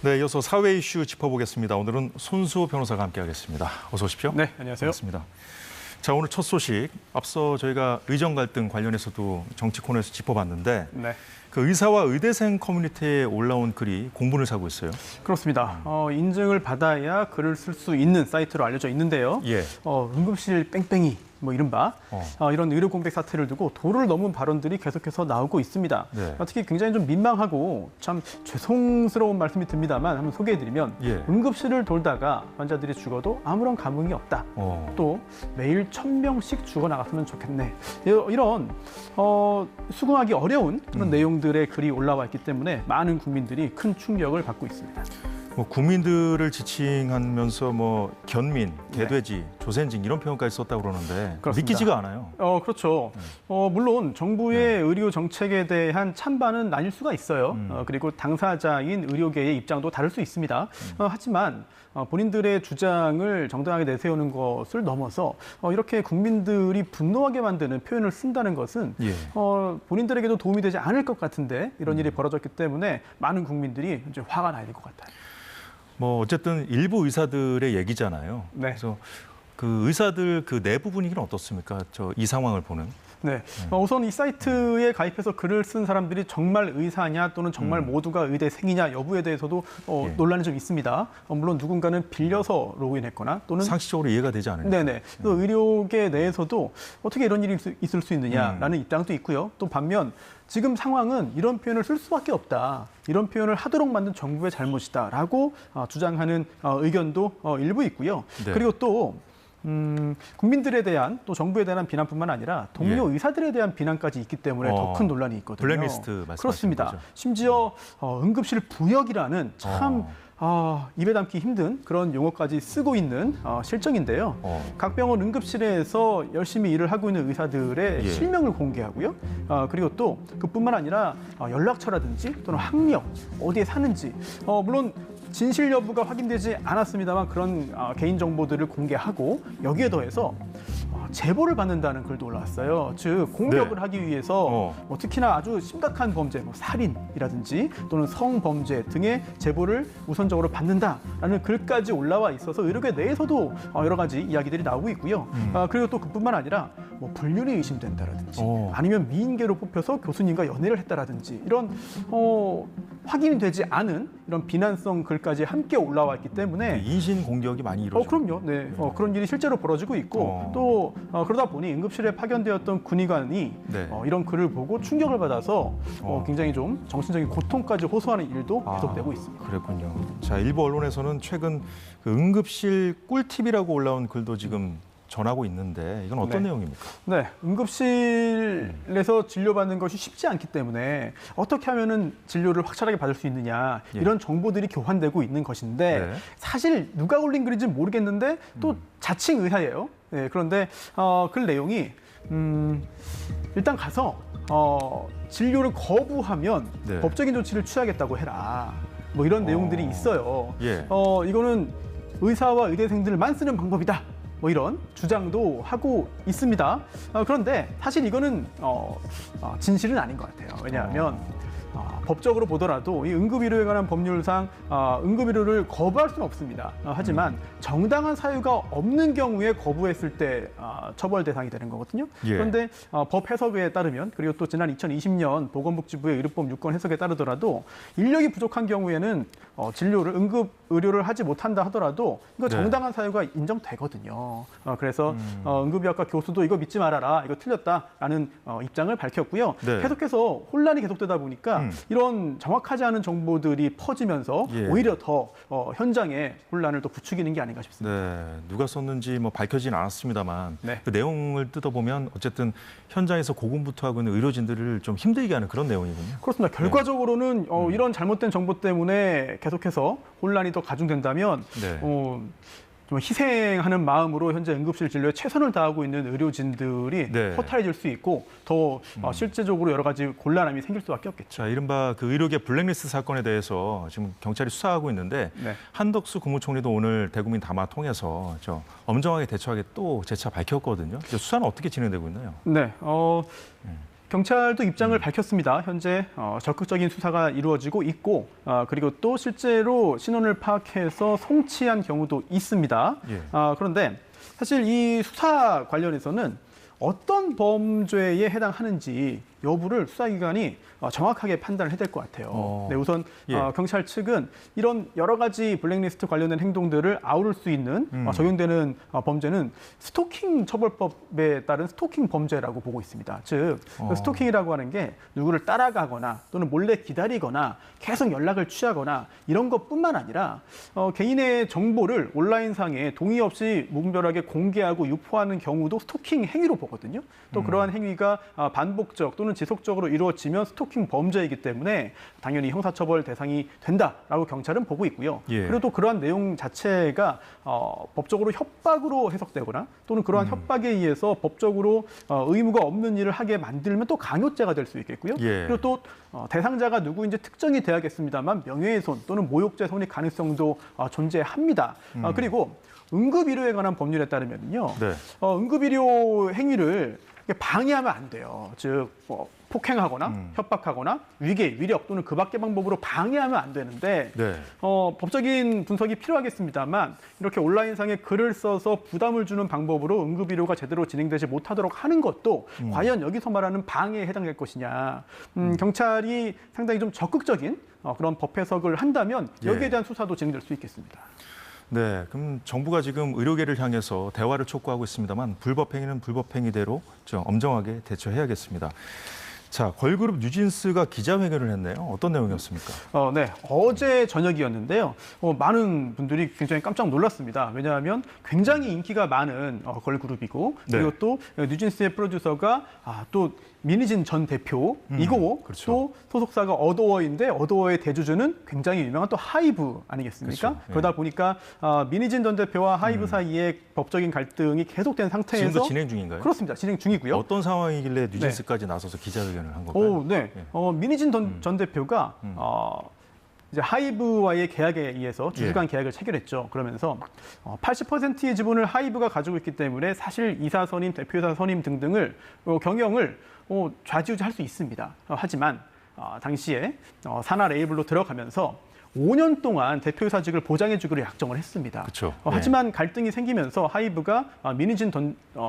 네, 이어서 사회 이슈 짚어보겠습니다. 오늘은 손수호 변호사가 함께하겠습니다. 어서 오십시오. 네, 안녕하세요. 반갑습니다. 자, 오늘 첫 소식, 앞서 저희가 의정 갈등 관련해서도 정치 코너에서 짚어봤는데 네. 그 의사와 의대생 커뮤니티에 올라온 글이 공분을 사고 있어요. 그렇습니다. 인증을 받아야 글을 쓸 수 있는 사이트로 알려져 있는데요. 예. 응급실 뺑뺑이 뭐 이른바 이런 의료 공백 사태를 두고 도를 넘은 발언들이 계속해서 나오고 있습니다. 네. 특히 굉장히 좀 민망하고 참 죄송스러운 말씀이 듭니다만 한번 소개해드리면 예. 응급실을 돌다가 환자들이 죽어도 아무런 감흥이 없다. 또 매일 1000명씩 죽어나갔으면 좋겠네. 이런 수긍하기 어려운 그런 내용들의 글이 올라와 있기 때문에 많은 국민들이 큰 충격을 받고 있습니다. 뭐 국민들을 지칭하면서 뭐 견민, 개돼지, 조센징 이런 표현까지 썼다고 그러는데 그렇습니다. 믿기지가 않아요. 그렇죠. 물론 정부의 의료 정책에 대한 찬반은 나뉠 수가 있어요. 그리고 당사자인 의료계의 입장도 다를 수 있습니다. 하지만 본인들의 주장을 정당하게 내세우는 것을 넘어서 이렇게 국민들이 분노하게 만드는 표현을 쓴다는 것은 예. 본인들에게도 도움이 되지 않을 것 같은데 이런 일이 벌어졌기 때문에 많은 국민들이 이제 화가 나야 될 것 같아요. 뭐 어쨌든 일부 의사들의 얘기잖아요. 네. 그래서 그 의사들 그 내부 분위기는 어떻습니까? 이 상황을 보는. 네. 우선 이 사이트에 가입해서 글을 쓴 사람들이 정말 의사냐 또는 정말 모두가 의대생이냐 여부에 대해서도 예. 논란이 좀 있습니다. 물론 누군가는 빌려서 로그인했거나 또는 상식적으로 이해가 되지 않으니까. 네네. 또 의료계 내에서도 어떻게 이런 일이 있을 수 있느냐라는 입장도 있고요. 또 반면 지금 상황은 이런 표현을 쓸 수밖에 없다. 이런 표현을 하도록 만든 정부의 잘못이다라고 주장하는 의견도 일부 있고요. 네. 그리고 또 국민들에 대한 또 정부에 대한 비난뿐만 아니라 동료 예. 의사들에 대한 비난까지 있기 때문에 더 큰 논란이 있거든요. 블랙리스트 말씀하시는 그렇습니다. 거죠? 심지어 응급실 부역이라는 참 입에 담기 힘든 그런 용어까지 쓰고 있는 실정인데요. 각 병원 응급실에서 열심히 일을 하고 있는 의사들의 예. 실명을 공개하고요. 그리고 또 그뿐만 아니라 연락처라든지 또는 학력, 어디에 사는지 물론 진실 여부가 확인되지 않았습니다만 그런 개인 정보들을 공개하고 여기에 더해서 제보를 받는다는 글도 올라왔어요. 즉 공격을 네. 하기 위해서 특히나 아주 심각한 범죄, 살인이라든지 또는 성범죄 등의 제보를 우선적으로 받는다라는 글까지 올라와 있어서 의료계 내에서도 여러 가지 이야기들이 나오고 있고요. 그리고 또 그뿐만 아니라 불륜이 의심된다라든지 아니면 미인계로 뽑혀서 교수님과 연애를 했다라든지 이런 확인이 되지 않은 이런 비난성 글까지 함께 올라와 있기 때문에 인신 공격이 많이 이루어지고. 그럼요. 네. 그런 일이 실제로 벌어지고 있고 또 그러다 보니 응급실에 파견되었던 군의관이 네. 이런 글을 보고 충격을 받아서 굉장히 좀 정신적인 고통까지 호소하는 일도 계속되고 있습니다. 그랬군요. 자, 일부 언론에서는 최근 그 응급실 꿀팁이라고 올라온 글도 지금 전하고 있는데 이건 어떤 내용입니까? 네, 응급실에서 진료받는 것이 쉽지 않기 때문에 어떻게 하면은 진료를 확실하게 받을 수 있느냐 이런 정보들이 교환되고 있는 것인데 사실 누가 올린 글인지 모르겠는데 또 자칭 의사예요. 네, 그런데 글 내용이 일단 가서 진료를 거부하면 법적인 조치를 취하겠다고 해라. 이런 내용들이 있어요. 예. 이거는 의사와 의대생들만 쓰는 방법이다. 이런 주장도 하고 있습니다. 그런데 사실 이거는 진실은 아닌 것 같아요. 왜냐하면 법적으로 보더라도 이 응급의료에 관한 법률상 응급의료를 거부할 수는 없습니다. 하지만 정당한 사유가 없는 경우에 거부했을 때 처벌 대상이 되는 거거든요. 그런데 법 해석에 따르면 그리고 또 지난 2020년 보건복지부의 의료법 6권 해석에 따르더라도 인력이 부족한 경우에는 진료를 응급의료를 하지 못한다 하더라도 이거 정당한 사유가 인정되거든요. 그래서 응급의학과 교수도 이거 믿지 말아라, 이거 틀렸다라는 입장을 밝혔고요. 계속해서 혼란이 계속되다 보니까 이런 정확하지 않은 정보들이 퍼지면서 오히려 더 현장에 혼란을 또 부추기는 게 아닌가 싶습니다. 네, 누가 썼는지 밝혀지진 않았습니다만 그 내용을 뜯어보면 어쨌든 현장에서 고군분투하고 있는 의료진들을 좀 힘들게 하는 그런 내용이군요. 그렇습니다. 결과적으로는 이런 잘못된 정보 때문에 계속해서 혼란이 더 가중된다면 좀 희생하는 마음으로 현재 응급실 진료에 최선을 다하고 있는 의료진들이 허탈해질 수 있고 더 실제적으로 여러 가지 곤란함이 생길 수밖에 없겠죠. 자, 이른바 그 의료계 블랙리스트 사건에 대해서 지금 경찰이 수사하고 있는데 한덕수 국무총리도 오늘 대국민 담화 통해서 엄정하게 대처하게 또 재차 밝혔거든요. 수사는 어떻게 진행되고 있나요? 네, 경찰도 입장을 밝혔습니다. 현재 적극적인 수사가 이루어지고 있고 그리고 또 실제로 신원을 파악해서 송치한 경우도 있습니다. 예. 그런데 사실 이 수사 관련해서는 어떤 범죄에 해당하는지 여부를 수사기관이 정확하게 판단을 해야 될 것 같아요. 네, 우선 예. 경찰 측은 이런 여러 가지 블랙리스트 관련된 행동들을 아우를 수 있는 적용되는 범죄는 스토킹 처벌법에 따른 스토킹 범죄라고 보고 있습니다. 즉 스토킹이라고 하는 게 누구를 따라가거나 또는 몰래 기다리거나 계속 연락을 취하거나 이런 것뿐만 아니라 개인의 정보를 온라인상에 동의 없이 무분별하게 공개하고 유포하는 경우도 스토킹 행위로 보거든요. 또 그러한 행위가 반복적 또는 지속적으로 이루어지면 스토킹 범죄이기 때문에 당연히 형사처벌 대상이 된다라고 경찰은 보고 있고요. 예. 그리고 또 그러한 내용 자체가 법적으로 협박으로 해석되거나 또는 그러한 협박에 의해서 법적으로 의무가 없는 일을 하게 만들면 또 강요죄가 될 수 있겠고요. 예. 그리고 또 대상자가 누구인지 특정이 돼야겠습니다만 명예훼손 또는 모욕죄 성립 가능성도 존재합니다. 그리고 응급의료에 관한 법률에 따르면요. 네. 응급의료 행위를 방해하면 안 돼요. 즉 폭행하거나 협박하거나 위계, 위력 또는 그 밖의 방법으로 방해하면 안 되는데 네. 법적인 분석이 필요하겠습니다만 이렇게 온라인상에 글을 써서 부담을 주는 방법으로 응급의료가 제대로 진행되지 못하도록 하는 것도 과연 여기서 말하는 방해에 해당될 것이냐. 경찰이 상당히 좀 적극적인 그런 법 해석을 한다면 여기에 예. 대한 수사도 진행될 수 있겠습니다. 네, 그럼 정부가 지금 의료계를 향해서 대화를 촉구하고 있습니다만 불법 행위는 불법 행위대로 좀 엄정하게 대처해야겠습니다. 자, 걸그룹 뉴진스가 기자회견을 했네요. 어떤 내용이었습니까? 네, 어제 저녁이었는데요. 많은 분들이 굉장히 깜짝 놀랐습니다. 왜냐하면 굉장히 인기가 많은 걸그룹이고 그리고 네. 또 뉴진스의 프로듀서가 또 민희진 전 대표이고 그렇죠. 또 소속사가 어도어인데 어도어의 대주주는 굉장히 유명한 또 하이브 아니겠습니까? 그렇죠. 예. 그러다 보니까 민희진 전 대표와 하이브 사이에 법적인 갈등이 계속된 상태에서 지금도 진행 중인가요? 그렇습니다. 진행 중이고요. 어떤 상황이길래 뉴진스까지 나서서 기자회견을 한 건가요? 네. 민희진 전 대표가 이제 하이브와의 계약에 의해서 주주간 계약을 체결했죠. 그러면서 80%의 지분을 하이브가 가지고 있기 때문에 사실 이사 선임, 대표이사 선임 등등을 경영을 좌지우지할 수 있습니다. 하지만 당시에 산하 레이블로 들어가면서 5년 동안 대표이사직을 보장해주기로 약정을 했습니다. 그렇죠. 하지만 갈등이 생기면서 하이브가 민희진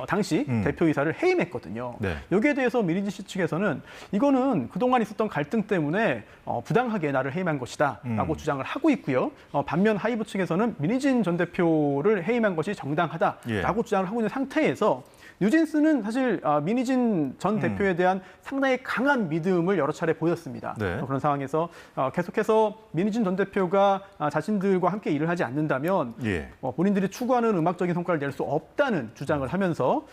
당시 대표이사를 해임했거든요. 네. 여기에 대해서 민희진 씨 측에서는 이거는 그동안 있었던 갈등 때문에 부당하게 나를 해임한 것이다 라고 주장을 하고 있고요. 반면 하이브 측에서는 민희진 전 대표를 해임한 것이 정당하다라고 주장을 하고 있는 상태에서 뉴진스는 사실 민희진 전 대표에 대한 상당히 강한 믿음을 여러 차례 보였습니다. 네. 그런 상황에서 계속해서 민희진 전 대표가 자신들과 함께 일을 하지 않는다면 본인들이 추구하는 음악적인 성과를 낼 수 없다는 주장을 하면서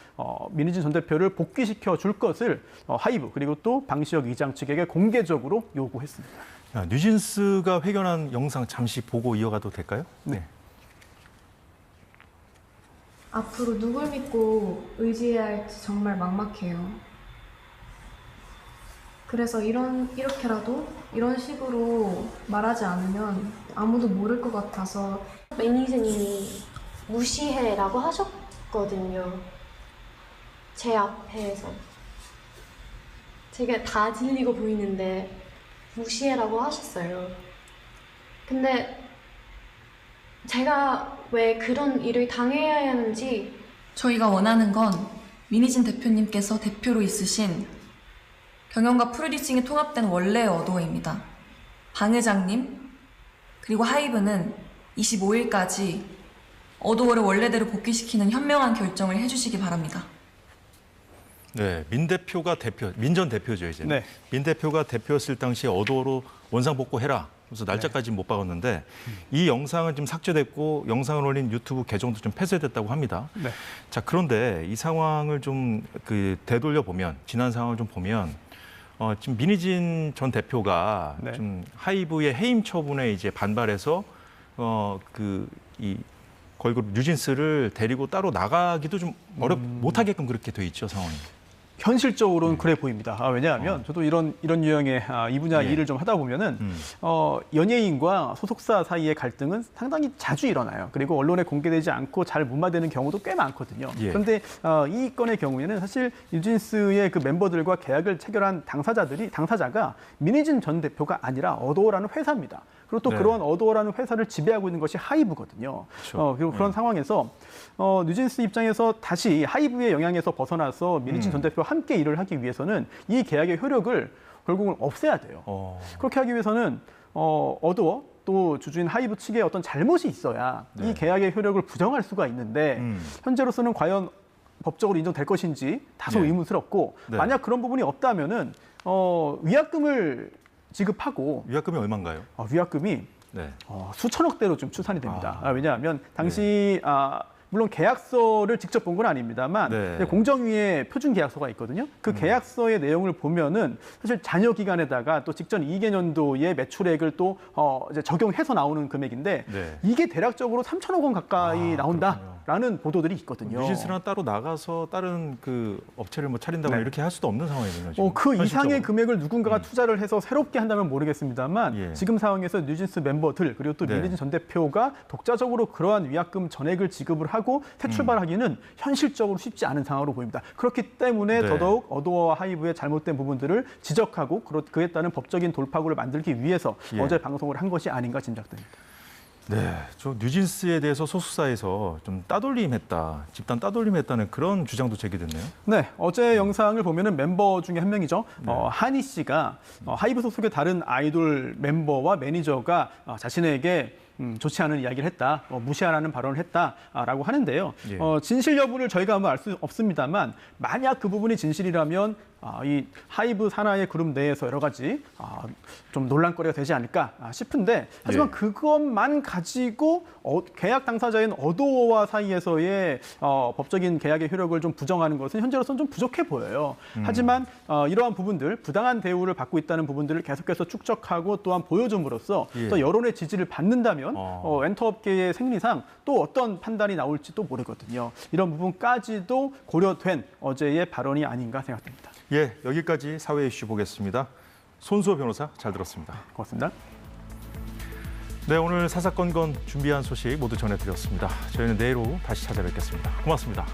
민희진 전 대표를 복귀시켜 줄 것을 하이브 그리고 또 방시혁 의장 측에게 공개적으로 요구했습니다. 뉴진스가 회견한 영상 잠시 보고 이어가도 될까요? 네. 앞으로 누굴 믿고 의지해야 할지 정말 막막해요. 그래서 이렇게라도 이런 식으로 말하지 않으면 아무도 모를 것 같아서 매니저님이 무시해라고 하셨거든요. 제 앞에서. 제가 다 들리고 보이는데 무시해라고 하셨어요. 근데 제가 왜 그런 일을 당해야 하는지 저희가 원하는 건 민희진 대표님께서 대표로 있으신 경영과 프로듀싱이 통합된 원래의 어도어입니다. 방 회장님 그리고 하이브는 25일까지 어도어를 원래대로 복귀시키는 현명한 결정을 해주시기 바랍니다. 네, 민 전 대표죠 이제. 네. 민 대표가 대표였을 당시에 어도어로 원상복구해라. 그래서 날짜까지는 못 박았는데 이 영상은 지금 삭제됐고 영상을 올린 유튜브 계정도 좀 폐쇄됐다고 합니다. 네. 자, 그런데 이 상황을 좀 되돌려 보면 지난 상황을 좀 보면 지금 민희진 전 대표가 좀 하이브의 해임 처분에 이제 반발해서 이 걸그룹 뉴진스를 데리고 따로 나가기도 좀 못하게끔 그렇게 돼 있죠 상황이. 현실적으로는 그래 보입니다. 왜냐하면 저도 이런 유형의 이 분야 예. 일을 좀 하다 보면은 연예인과 소속사 사이의 갈등은 상당히 자주 일어나요. 그리고 언론에 공개되지 않고 잘 무마되는 경우도 꽤 많거든요. 예. 그런데 이 건의 경우에는 사실 뉴진스의 그 멤버들과 계약을 체결한 당사자가 민희진 전 대표가 아니라 어도어라는 회사입니다. 그리고 또 네. 그런 어도어라는 회사를 지배하고 있는 것이 하이브거든요. 그렇죠. 그리고 그런 네. 상황에서 뉴진스 입장에서 다시 하이브의 영향에서 벗어나서 민희진 전 대표와 함께 일을 하기 위해서는 이 계약의 효력을 결국은 없애야 돼요. 그렇게 하기 위해서는 어도어 또 주주인 하이브 측에 어떤 잘못이 있어야 네. 이 계약의 효력을 부정할 수가 있는데 현재로서는 과연 법적으로 인정될 것인지 다소 네. 의문스럽고 네. 만약 그런 부분이 없다면은 위약금을 지급하고 위약금이 얼마인가요? 위약금이 네. 수천억대로 좀 추산이 됩니다. 왜냐하면 당시 물론 계약서를 직접 본 건 아닙니다만 네. 공정위의 표준 계약서가 있거든요. 그 계약서의 내용을 보면은 사실 잔여 기간에다가 또 직전 2개년도의 매출액을 또 이제 적용해서 나오는 금액인데 네. 이게 대략적으로 3천억 원 가까이 나온다라는 보도들이 있거든요. 뉴진스랑 따로 나가서 다른 그 업체를 뭐 차린다거나 네. 이렇게 할 수도 없는 상황이군요. 지금. 그 이상의 현실적으로. 금액을 누군가가 투자를 해서 새롭게 한다면 모르겠습니다만 예. 지금 상황에서 뉴진스 멤버들 그리고 또 네. 민희진 전 대표가 독자적으로 그러한 위약금 전액을 지급을 하고 새 출발하기는 현실적으로 쉽지 않은 상황으로 보입니다. 그렇기 때문에 네. 더더욱 어도어와 하이브의 잘못된 부분들을 지적하고 그에 따른 법적인 돌파구를 만들기 위해서 예. 어제 방송을 한 것이 아닌가 짐작됩니다. 네, 저 뉴진스에 대해서 소속사에서 좀 집단 따돌림했다는 그런 주장도 제기됐네요. 네, 어제 영상을 보면은 멤버 중에 한 명이죠. 네. 한희 씨가 하이브 소속의 다른 아이돌 멤버와 매니저가 자신에게 좋지 않은 이야기를 했다, 무시하라는 발언을 했다라고 하는데요. 예. 진실 여부를 저희가 알 수 없습니다만 만약 그 부분이 진실이라면 이 하이브 산하의 그룹 내에서 여러 가지 좀 논란거리가 되지 않을까 싶은데 하지만 예. 그것만 가지고 계약 당사자인 어도어와 사이에서의 법적인 계약의 효력을 좀 부정하는 것은 현재로서는 좀 부족해 보여요. 하지만 이러한 부분들, 부당한 대우를 받고 있다는 부분들을 계속해서 축적하고 또한 보여줌으로써 예. 또 여론의 지지를 받는다면 엔터업계의 생리상 또 어떤 판단이 나올지도 모르거든요. 이런 부분까지도 고려된 어제의 발언이 아닌가 생각됩니다. 예, 여기까지 사회 이슈 보겠습니다. 손수호 변호사 잘 들었습니다. 고맙습니다. 네, 오늘 사사건건 준비한 소식 모두 전해드렸습니다. 저희는 내일 오후 다시 찾아뵙겠습니다. 고맙습니다.